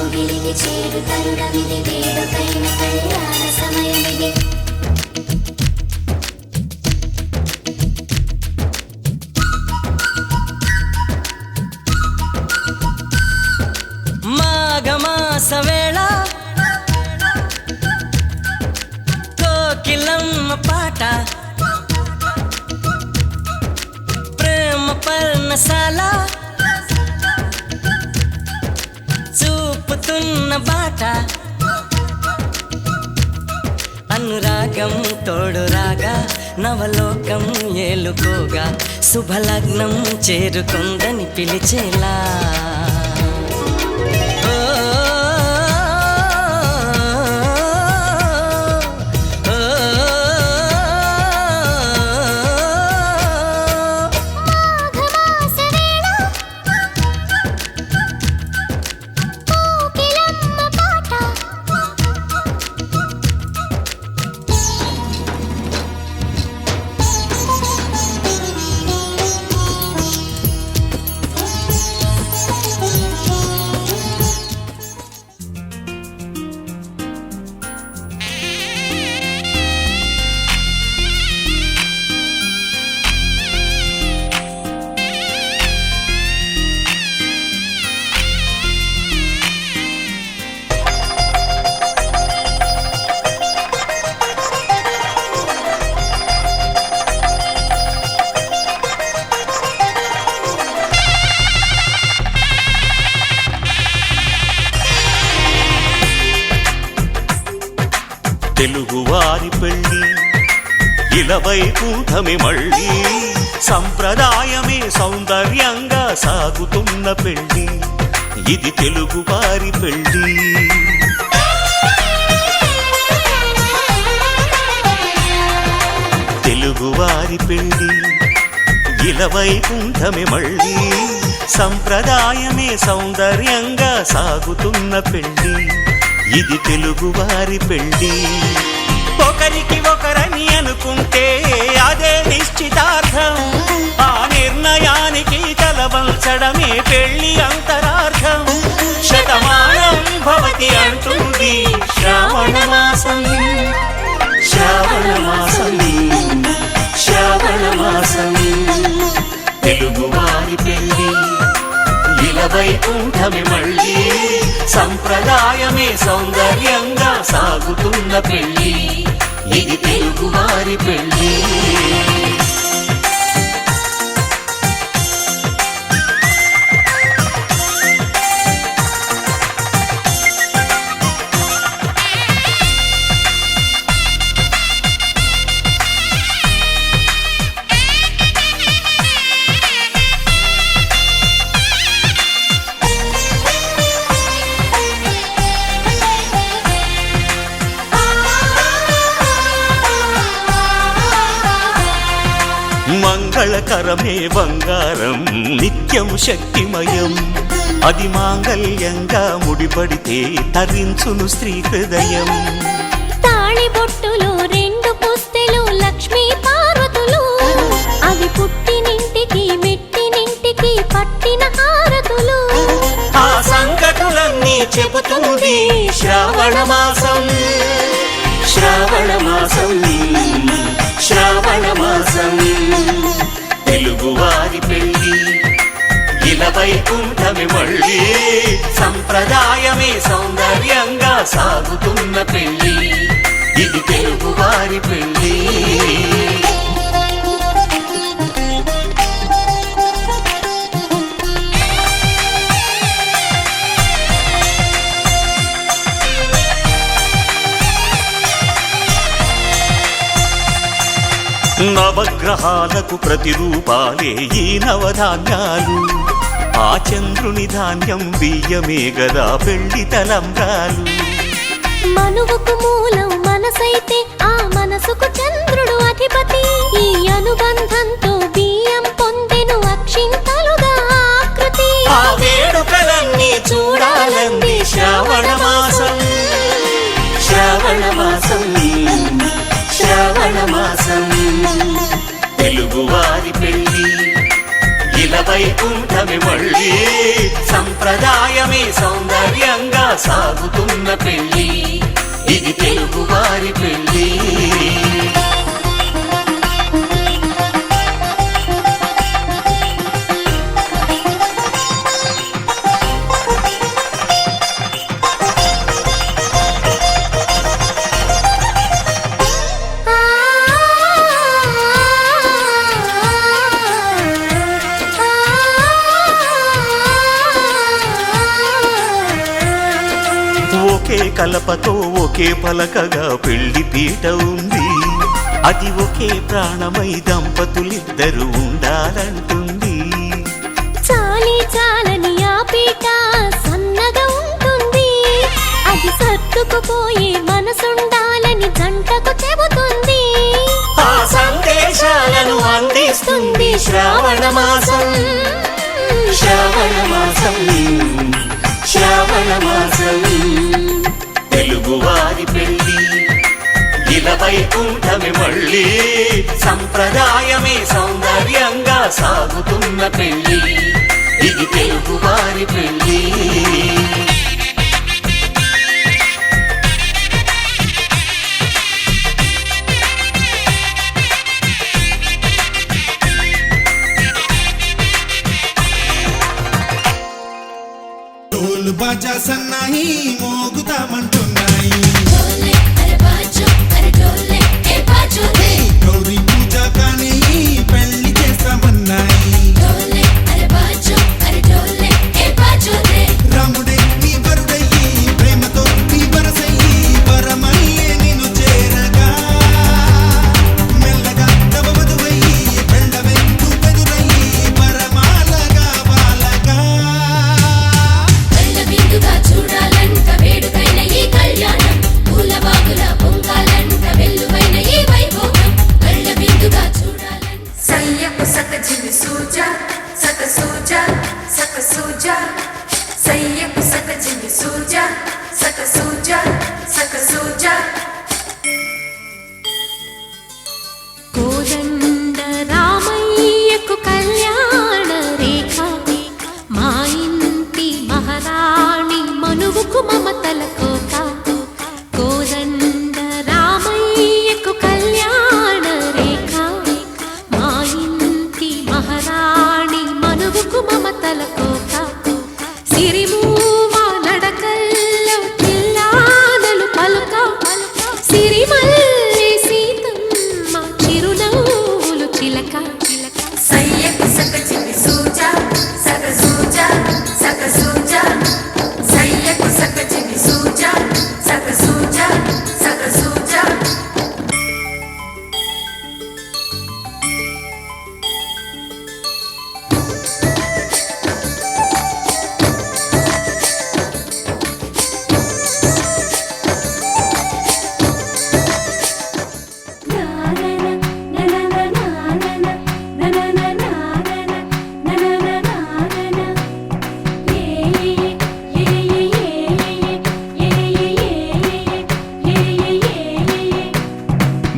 కౌగిలికి చేరు తరుణమిది వేడుకైన కళ్యాణ సమయమిది మాఘమాస వేళ కోకిలమ్మ పాట ప్రేమ పర్ణశాల చూపుతున్న బాట అనురాగం తోడు రాగా నవలోకం ఏలుకోగా శుభలగ్నం చేరుకుందని పిలిచేలా తెలుగువారి పెళ్ళి ఇలవైకుంఠమి మళ్ళీ సంప్రదాయమే సౌందర్యంగా సాగుతున్న పెళ్ళి ఇది తెలుగువారి పెళ్ళి తెలుగువారి పెళ్ళి ఇలవైకుంఠమి మళ్ళీ సంప్రదాయమే సౌందర్యంగా సాగుతున్న పెళ్ళి ఇది తెలుగువారి పెళ్ళి ఒకరికి ఒకరని అనుకుంటే అదే నిశ్చితార్థం ఆ నిర్ణయానికి తలవంచడమే పెళ్ళి అంతరార్థం శతమానం భవతి అంటుంది శ్రావణ మాసం శ్రావణ మాసం శ్రావణ మాసం తెలుగువారి పెళ్ళి ఇలవైకుంఠమి మళ్ళీ సంప్రదాయమే సౌందర్యంగా సాగుతున్న పెళ్ళి ఇది తెలుగువారి పెళ్ళి మంగళకరమే బంగారం నిత్యం శక్తిమయం అది మాంగళ్యంగా ముడిపడితే తరించును స్త్రీ హృదయం తాళిబొట్టులు రెండు పుస్తెలు లక్ష్మీ పార్వతులు అవి పుట్టినింటికి మెట్టినింటికి పట్టిన హారతులు ఆ సంగతులన్నీ చెబుతుంది శ్రావణ మాసం శ్రావణ మాసం శ్రావణ మాసం తెలుగువారి పెళ్ళి ఇలవైకుంఠమి మళ్ళీ సంప్రదాయమే సౌందర్యంగా సాగుతున్న పెళ్ళి ఇది తెలుగువారి పెళ్ళి నవగ్రహాలకు ప్రతిరూపాలే ఈ నవధాన్యాలు ఆ చంద్రుని ధాన్యం బియ్యమే గదా పెళ్లి తలంబ్రాలు మనువుకు మూలం మనసైతే ఆ మనసుకు చంద్రుడు అధిపతి ఈ అనుబంధంతో బియ్యం పొందెను అక్షింతలుగా ఆకృతి ఆ వేడుకలన్నీ చూడాలంది శ్రావణ మాసం శ్రావణ మాసం శ్రావణ మాసం తెలుగువారి పెళ్ళి ఇలా వైకుంఠమే మళ్ళీ సంప్రదాయమే సౌందర్యంగా సాగుతున్న పెళ్లి ఇది తెలుగు వారి పెళ్లి ఒకే కలపతో ఒకే పలకగా పెళ్లి పీట ఉంది అది ఒకే ప్రాణమై దంపతులిద్దరు ఉండాలంటుంది చాలి చాలని ఆ పీట సన్నగా ఉంటుంది అది సర్దుకుపోయే మనసుండాలని జంటకు చెబుతుంది ఆ సందేశాలను అందిస్తుంది శ్రావణ మాసం శ్రావణ మాసం శ్రావణ మాసం తెలుగు వారి పెళ్లి ఇలా వైకుంఠమే మళ్ళీ సంప్రదాయమే సౌందర్యంగా సాగుతున్న పెళ్లి ఇది తెలుగు వారి పెళ్లి ढोल बाजा सन्नाही మోగుతామంటున్నాయి గౌరీ పూజ కానీ పెళ్లి చేస్తామన్నాయి రాముడే నీ వరుడయ్యి ప్రేమతో నీ వరసయ్యి వరమల్లే నిన్ను చేరగా మెల్లగా నవవధువయ్యి వెళ్ళవే నువ్వెదురయ్యి వరమాలగా బాలగా చూడాలంట వేడుకైన ఈ కళ్యాణం పూలబాగుల పొంగాలంట వెల్లువైన ఈ వైభోగం కళ్ళ విందుగా చూడాలంట సయ్యపు సక జివి సూజా సక సూజా సక సూజా సయ్యపు సక జివి సూజా సక సూజా సక సూజా కోదండ రామయ్యకు కళ్యాణ రేఖ మా ఇంటి మహారాణి మనువుకు మమతల కోక కోదండ రామయ్యకు కళ్యాణ రేఖ మా ఇంటి మహారాణి మనువుకు మమతల కోక సిరిమూవా నడకల్లో చిల్లానలు పలుక సిరిమల్లి సీతమ్మ చిరునవ్వులు చిలక సయ్యపు సక జివి సూజా సక సూజా సక సూజా సయ్యపు సక జివి సూజా సక సూజా సక సూజా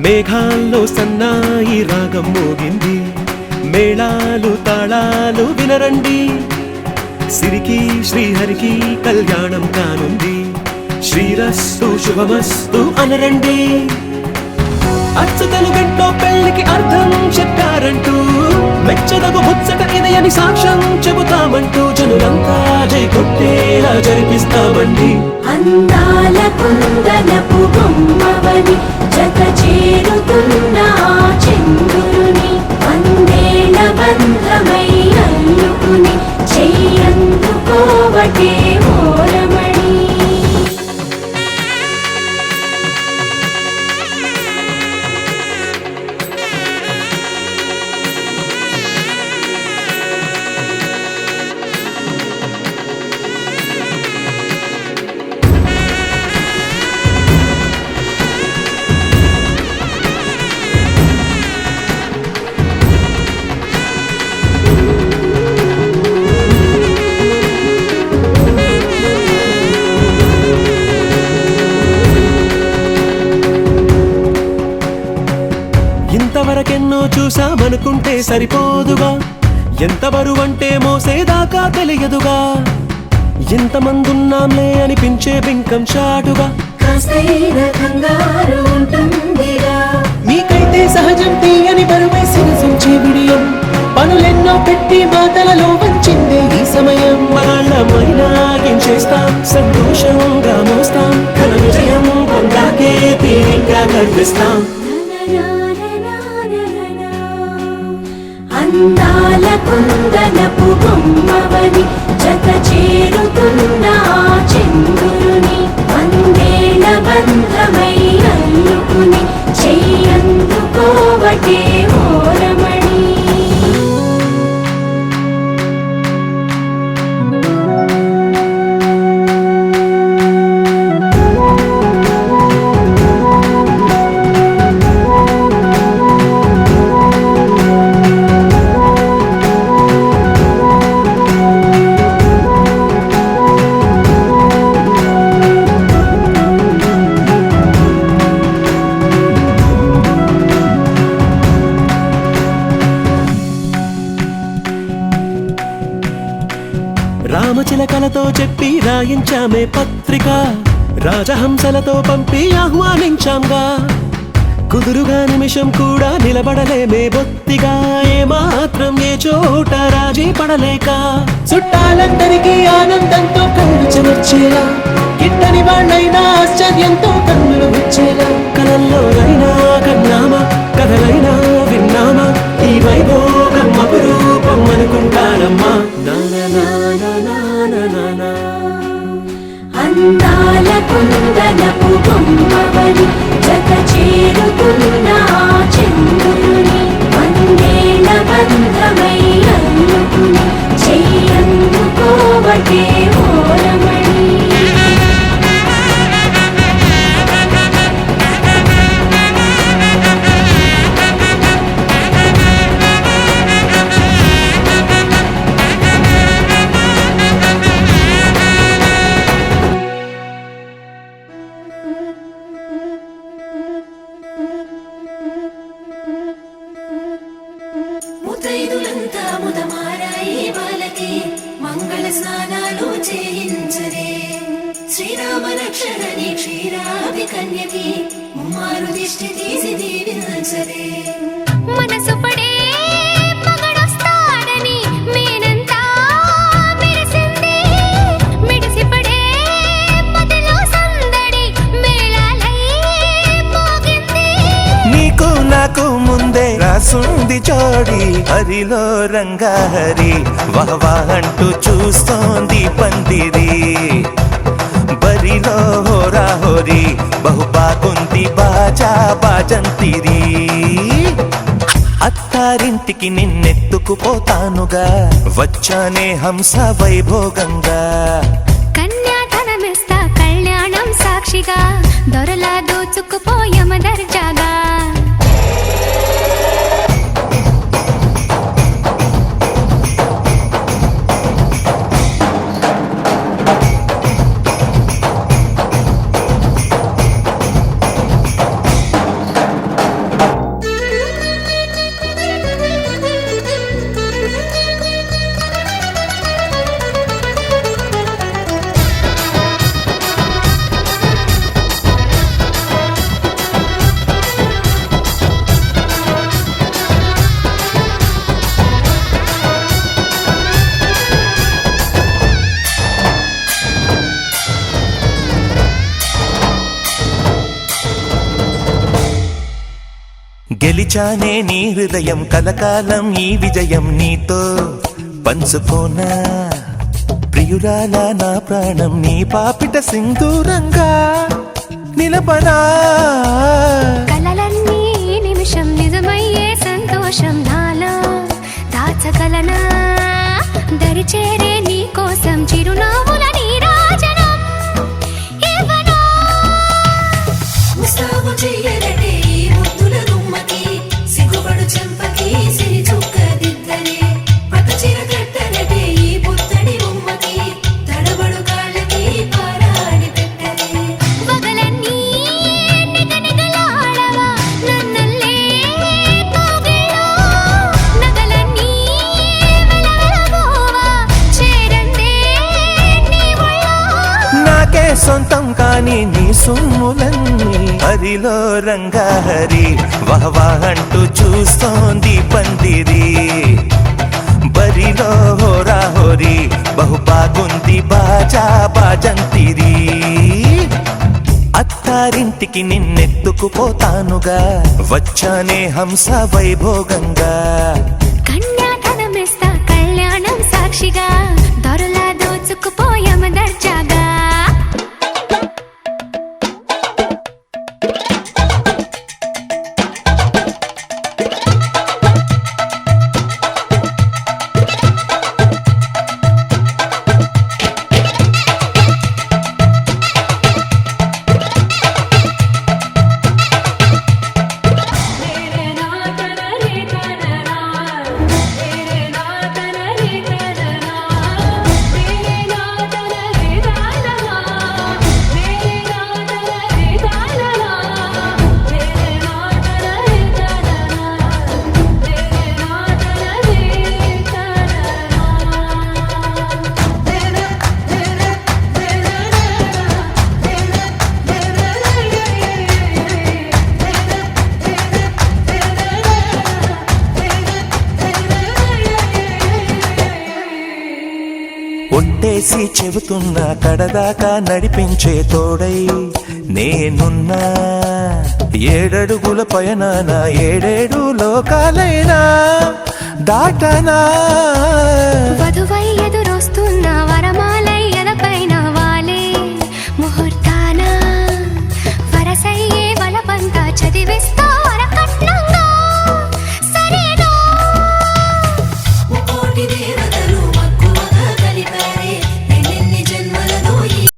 మేఘాల్లో సన్నాయి రాగం మోగింది మేళాలు తాళాలు వినరండి సిరికి శ్రీహరికి కళ్యాణం కానుంది శ్రీరస్తు శుభమస్తు అనరండి అచ్చతలు గంటో పెళ్లికి అర్థం చెప్పారంటూ మెచ్చదగు ముచ్చట ఇదయని సాక్ష్యం చెబుతామంటూ జనులంతా జై కొట్టేలా జరిపిస్తామండి అందాల కుందనపు బొమ్మవని జత చేరుతున్న ఆ చంద్రుని వందేళ్ల బంధమై అల్లుకుని చెయ్యందుకోవటే ఓరమణి ఇంతవరకెన్నో చూసామనుకుంటే సరిపోదుగా ఎంత బరువంటే మోసేదాకా తెలియదుగా, ఎంతమందున్నాంలే అనిపించే బింకం చాటుగా. కాస్తైనా కంగారు ఉంటుందిగా, నీకైతే సహజం తీయని బరువై సిరసించే విడియం, పనులెన్నో పెట్టి మాటలలో వంచిందే ఈ సమయం. వాళ్ళమైనా ఏం చేస్తాం, సంతోషంగా మోస్తాం, ఘన విజయం పొందాకే తీరిగ్గా కనిపిస్తాం. అందాల కుందనపు బొమ్మవని జత చేరుతున్న ఆ చంద్రుని, వందేల బంధమై అల్లుకుని చెయ్యందుకోవటే ఓరమణి. రామచిలకలతో చెప్పి రాయించామే పత్రిక, రాజహంసలతో పంపి ఆహ్వానించాంగా, కుదురుగా నిమిషం కూడా నిలబడలేమే బొత్తిగా, ఏమాత్రం ఏ చోట రాజీ పడలేక. చుట్టాలందరికీ ఆనందంతో కళ్ళు చెమర్చేలా, గిట్టని వాళ్ళైనా ఆశ్చర్యంతో కన్నులు వచ్చేలా, కలల్లోనైనా కన్నామా కథలైనా విన్నామా, ఈ వైభోగం అపురూపం అనుకుంటానమ్మా. అందాల కుందనపు బొమ్మవని జత చేరుతున్న ఆ చంద్రుని, వందేల బంధమై అల్లుకుని చెయ్యందుకోవటే ఓరమణి. ముతైదులంతా ముదమారాయి బాలకి మంగళ స్నానాలు చేయించరే, శ్రీరామ రక్షణని క్షీరాది కన్యకి ముమ్మారు దిష్టి తీసి దీవించరే. మనసు పడే మగడొస్తాడని మేనంతా మెరిసింది, మిడిసి పడే మదిలో సందడి మేళాలై మోగింది. నీకు నాకు ముందే రాసుంది జోడి, హరిలో రంగా హరి వహవా అంటూ చూస్తోంది పందిరి, బరిలో హోరా హోరి బహుబాగుంది బాజా బాజంతిరి. అత్తారింటికి నిన్నెత్తుకుపోతానుగా, వచ్చానే హంస వైభోగంగా. కన్యాధనమిస్తా కళ్యాణం సాక్షిగా, దొరలా దోచుకుపోయమ దర్జాగా. గెలిచానే నీ హృదయం, కలకాలం ఈ విజయం నీతో పంచుకోనా. ప్రియురాల నా ప్రాణం నీ పాపిట సింధూరంగా నిలబడా. కలలన్నీ నిమిషం నిజమయ్యే సంతోషం నాలో దాచగలనా, దరిచేరే నీ కోసం చిరునవ్వుల నీరాజనం ఇవ్వనా. ముస్తాబు చెయ్యరటే ఈ ముద్దుల గుమ్మకి, సిగ్గుపడు చెంపకి సిరి చుక్క దిద్దరే, పట్ట చీర కట్టరటే ఈ పుత్తడి బొమ్మకి, తడబడు కాళ్ళకి పారాడి పెట్టరే. పగలన్నీ నిగనిగలాడవా నన్నల్లే కోగిలో, నగలన్నీ నాకే సొంతం కాని నీ సొమ్ములన్నీ హరిలో రంగా హరి వహవా అంటూ చూస్తోంది పందిరి బరిలో హోరా హోరి బహు బాగుంది బాజా బాజంతిరి అత్తారింటికి నిన్నెత్తుకుపోతానుగా వచ్చానే హంస వైభోగంగా కన్యాధనమిస్తా కళ్యాణం సాక్షిగా దొరలా దోచుకుపోయామ దర్జాగా ఒట్టేసి చెబుతున్నా కడదాకా నడిపించే తోడై నేనున్నా 7 అడుగుల పయనాన 7 లోకాలైనా దాటనా వధువై ఎదురొస్తున్న వరమాల